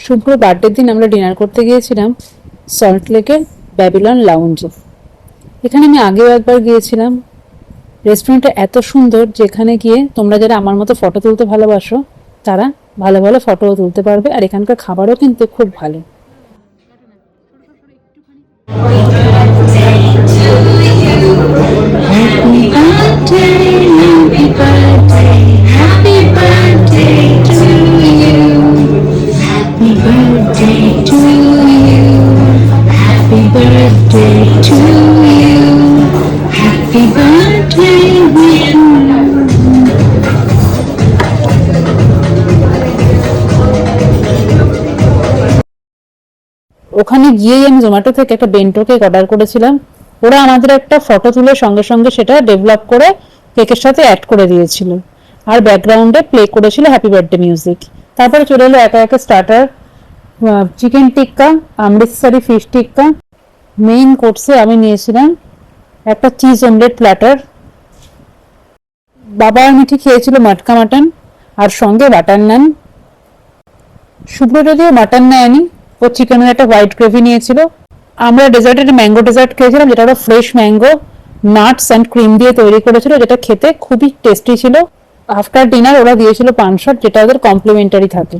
শুভ্র বার্থডের দিন আমরা ডিনার করতে গিয়েছিলাম সল্ট লেকের ব্যাবিলন লাউঞ্জে। এখানে আমি আগেও একবার গিয়েছিলাম। রেস্টুরেন্টটা এত সুন্দর, যেখানে গিয়ে তোমরা যারা আমার মতো ফটো তুলতে ভালোবাসো তারা ভালো ভালো ফটোও তুলতে পারবে। আর এখানকার খাবারও কিন্তু খুব ভালো। ওখানে গিয়েই আমি জোম্যাটো থেকে একটা বেন্টো কেক অর্ডার করেছিলাম। ওরা আমাদের একটা ফটো তুলে সঙ্গে সঙ্গে সেটা ডেভেলপ করে কেকের সাথে অ্যাড করে দিয়েছিল, আর ব্যাকগ্রাউন্ডে প্লে করেছিল হ্যাপি বার্থডে মিউজিক। তারপরে চলে এলো একা একা স্টার্টার, চিকেন টিক্কা, অমৃতসরি ফিশ টিক্কা। মেইন কোর্সে আমি নিয়েছিলাম একটা চিজ অমলেট প্ল্যাটার। বাবা আর মিঠি খেয়েছিল মটকা মাটন আর সঙ্গে বাটার নান। শুভ্র যদিও মাটন নেয়নি, ও চিকেনের একটা হোয়াইট গ্রেভি নিয়েছিল। আমরা ডেজার্টের ম্যাঙ্গো ডেজার্ট খেয়েছিলাম, যেটা ওরা fresh mango nuts and cream দিয়ে তৈরি করেছিল, যেটা খেতে খুবই টেস্টি ছিল। আফটার ডিনার ওরা দিয়েছিল পানশট, যেটা ওদের কমপ্লিমেন্টারি থাকে।